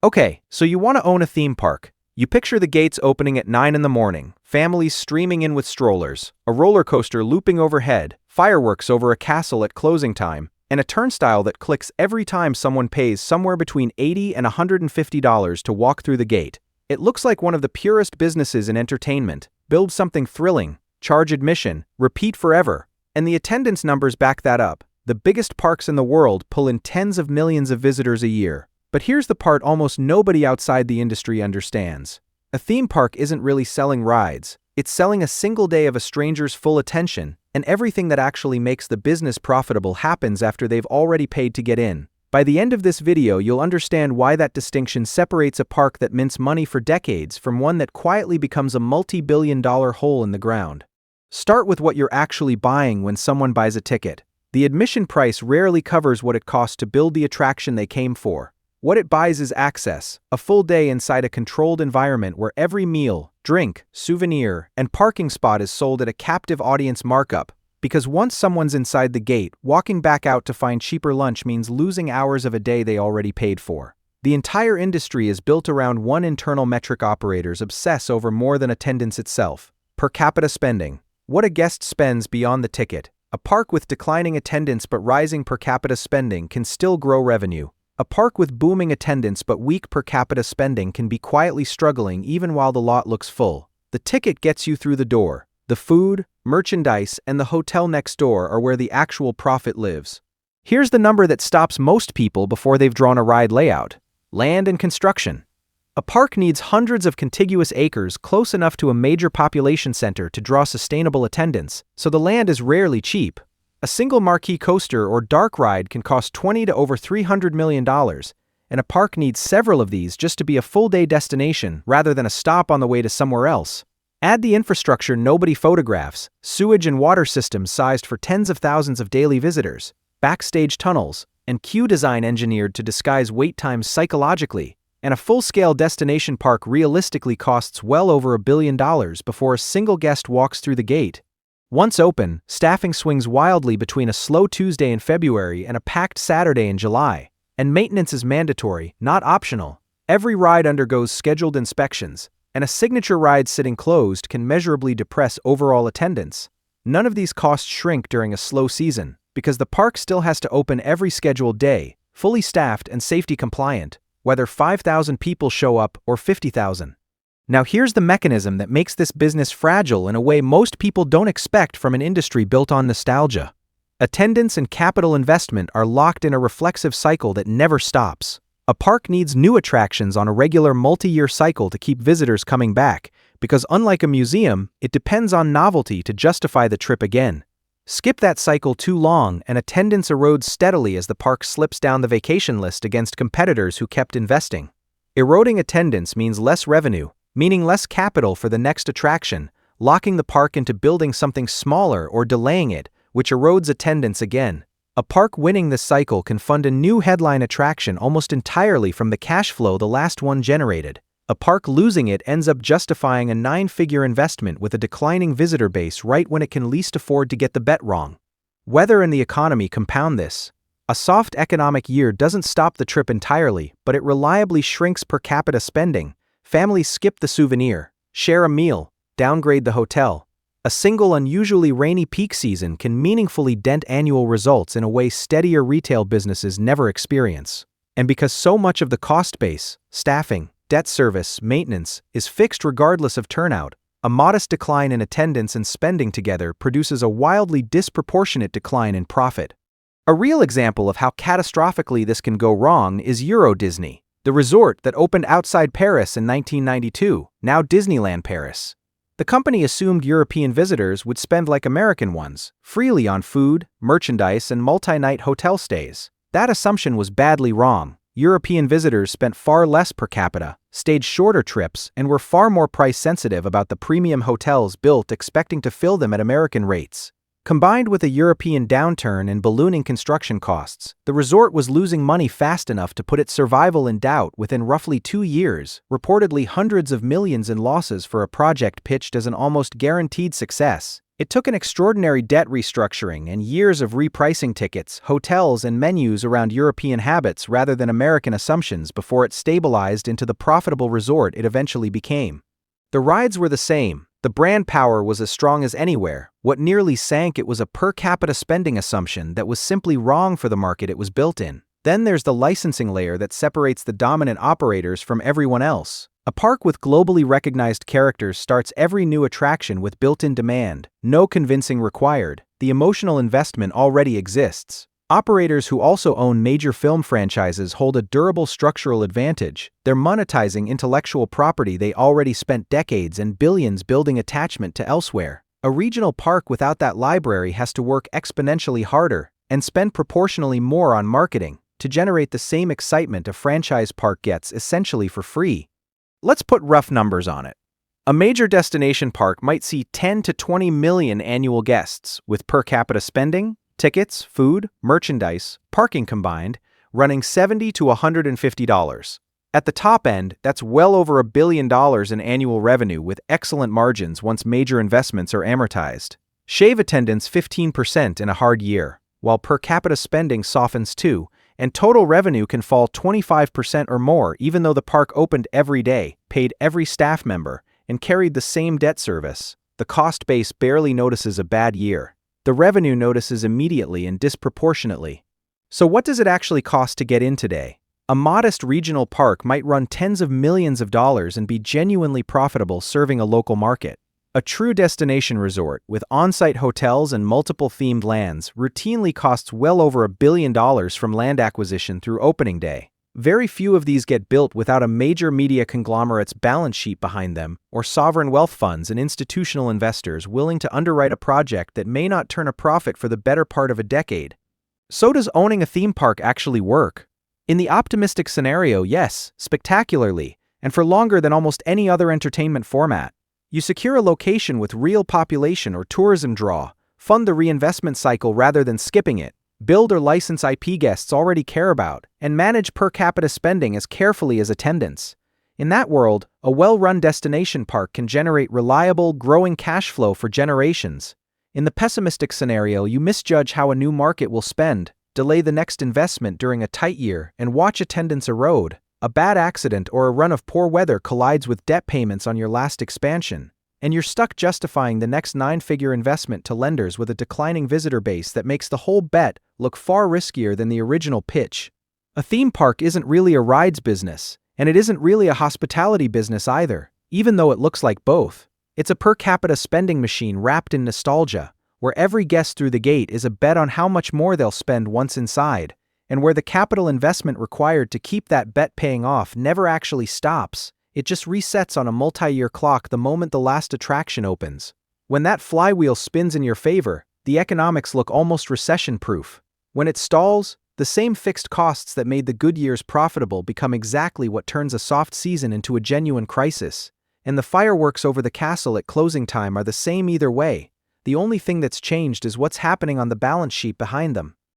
Okay, so you want to own a theme park. You picture the gates opening at 9 in the morning, families streaming in with strollers, a roller coaster looping overhead, fireworks over a castle at closing time, and a turnstile that clicks every time someone pays somewhere between $80 and $150 to walk through the gate. It looks like one of the purest businesses in entertainment. Build something thrilling, charge admission, repeat forever, and the attendance numbers back that up. The biggest parks in the world pull in tens of millions of visitors a year. But here's the part almost nobody outside the industry understands. A theme park isn't really selling rides. It's selling a single day of a stranger's full attention, and everything that actually makes the business profitable happens after they've already paid to get in. By the end of this video, you'll understand why that distinction separates a park that mints money for decades from one that quietly becomes a multi-billion-dollar hole in the ground. Start with what you're actually buying when someone buys a ticket. The admission price rarely covers what it costs to build the attraction they came for. What it buys is access, a full day inside a controlled environment where every meal, drink, souvenir, and parking spot is sold at a captive audience markup. Because once someone's inside the gate, walking back out to find cheaper lunch means losing hours of a day they already paid for. The entire industry is built around one internal metric: operators obsess over more than attendance itself. Per capita spending. What a guest spends beyond the ticket. A park with declining attendance but rising per capita spending can still grow revenue. A park with booming attendance but weak per capita spending can be quietly struggling even while the lot looks full. The ticket gets you through the door. The food, merchandise, and the hotel next door are where the actual profit lives. Here's the number that stops most people before they've drawn a ride layout: land and construction. A park needs hundreds of contiguous acres close enough to a major population center to draw sustainable attendance, so the land is rarely cheap. A single marquee coaster or dark ride can cost $20 to over $300 million, and a park needs several of these just to be a full-day destination rather than a stop on the way to somewhere else. Add the infrastructure nobody photographs: sewage and water systems sized for tens of thousands of daily visitors, backstage tunnels, and queue design engineered to disguise wait times psychologically, and a full-scale destination park realistically costs well over $1 billion before a single guest walks through the gate. Once open, staffing swings wildly between a slow Tuesday in February and a packed Saturday in July, and maintenance is mandatory, not optional. Every ride undergoes scheduled inspections, and a signature ride sitting closed can measurably depress overall attendance. None of these costs shrink during a slow season, because the park still has to open every scheduled day, fully staffed and safety compliant, whether 5,000 people show up or 50,000. Now here's the mechanism that makes this business fragile in a way most people don't expect from an industry built on nostalgia. Attendance and capital investment are locked in a reflexive cycle that never stops. A park needs new attractions on a regular multi-year cycle to keep visitors coming back, because unlike a museum, it depends on novelty to justify the trip again. Skip that cycle too long and attendance erodes steadily as the park slips down the vacation list against competitors who kept investing. Eroding attendance means less revenue, meaning less capital for the next attraction, locking the park into building something smaller or delaying it, which erodes attendance again. A park winning this cycle can fund a new headline attraction almost entirely from the cash flow the last one generated. A park losing it ends up justifying a 9-figure investment with a declining visitor base right when it can least afford to get the bet wrong. Weather and the economy compound this. A soft economic year doesn't stop the trip entirely, but it reliably shrinks per capita spending. Families skip the souvenir, share a meal, downgrade the hotel. A single unusually rainy peak season can meaningfully dent annual results in a way steadier retail businesses never experience. And because so much of the cost base, staffing, debt service, maintenance, is fixed regardless of turnout, a modest decline in attendance and spending together produces a wildly disproportionate decline in profit. A real example of how catastrophically this can go wrong is Euro Disney, the resort that opened outside Paris in 1992, now Disneyland Paris. The company assumed European visitors would spend like American ones, freely on food, merchandise, and multi-night hotel stays. That assumption was badly wrong. European visitors spent far less per capita, stayed shorter trips, and were far more price-sensitive about the premium hotels built expecting to fill them at American rates. Combined with a European downturn and ballooning construction costs, the resort was losing money fast enough to put its survival in doubt within roughly 2 years, reportedly hundreds of millions in losses for a project pitched as an almost guaranteed success. It took an extraordinary debt restructuring and years of repricing tickets, hotels, and menus around European habits rather than American assumptions before it stabilized into the profitable resort it eventually became. The rides were the same. The brand power was as strong as anywhere. What nearly sank it was a per capita spending assumption that was simply wrong for the market it was built in. Then there's the licensing layer that separates the dominant operators from everyone else. A park with globally recognized characters starts every new attraction with built-in demand, no convincing required. The emotional investment already exists. Operators who also own major film franchises hold a durable structural advantage. They're monetizing intellectual property they already spent decades and billions building attachment to elsewhere. A regional park without that library has to work exponentially harder and spend proportionally more on marketing to generate the same excitement a franchise park gets essentially for free. Let's put rough numbers on it. A major destination park might see 10 to 20 million annual guests, with per capita spending, tickets, food, merchandise, parking combined, running $70 to $150. At the top end, that's well over $1 billion in annual revenue with excellent margins once major investments are amortized. Shave attendance 15% in a hard year, while per capita spending softens too, and total revenue can fall 25% or more even though the park opened every day, paid every staff member, and carried the same debt service. The cost base barely notices a bad year. The revenue notices immediately and disproportionately. So what does it actually cost to get in today? A modest regional park might run tens of millions of dollars and be genuinely profitable serving a local market. A true destination resort with on-site hotels and multiple themed lands routinely costs well over $1 billion from land acquisition through opening day. Very few of these get built without a major media conglomerate's balance sheet behind them or sovereign wealth funds and institutional investors willing to underwrite a project that may not turn a profit for the better part of a decade. So does owning a theme park actually work? In the optimistic scenario, yes, spectacularly, and for longer than almost any other entertainment format. You secure a location with real population or tourism draw, fund the reinvestment cycle rather than skipping it, build or license IP guests already care about, and manage per capita spending as carefully as attendance. In that world, a well-run destination park can generate reliable, growing cash flow for generations. In the pessimistic scenario, you misjudge how a new market will spend, delay the next investment during a tight year, and watch attendance erode. A bad accident or a run of poor weather collides with debt payments on your last expansion, and you're stuck justifying the next 9-figure investment to lenders with a declining visitor base that makes the whole bet look far riskier than the original pitch. A theme park isn't really a rides business, and it isn't really a hospitality business either, even though it looks like both. It's a per capita spending machine wrapped in nostalgia, where every guest through the gate is a bet on how much more they'll spend once inside, and where the capital investment required to keep that bet paying off never actually stops. It just resets on a multi-year clock the moment the last attraction opens. When that flywheel spins in your favor, the economics look almost recession-proof. When it stalls, the same fixed costs that made the good years profitable become exactly what turns a soft season into a genuine crisis. And the fireworks over the castle at closing time are the same either way. The only thing that's changed is what's happening on the balance sheet behind them.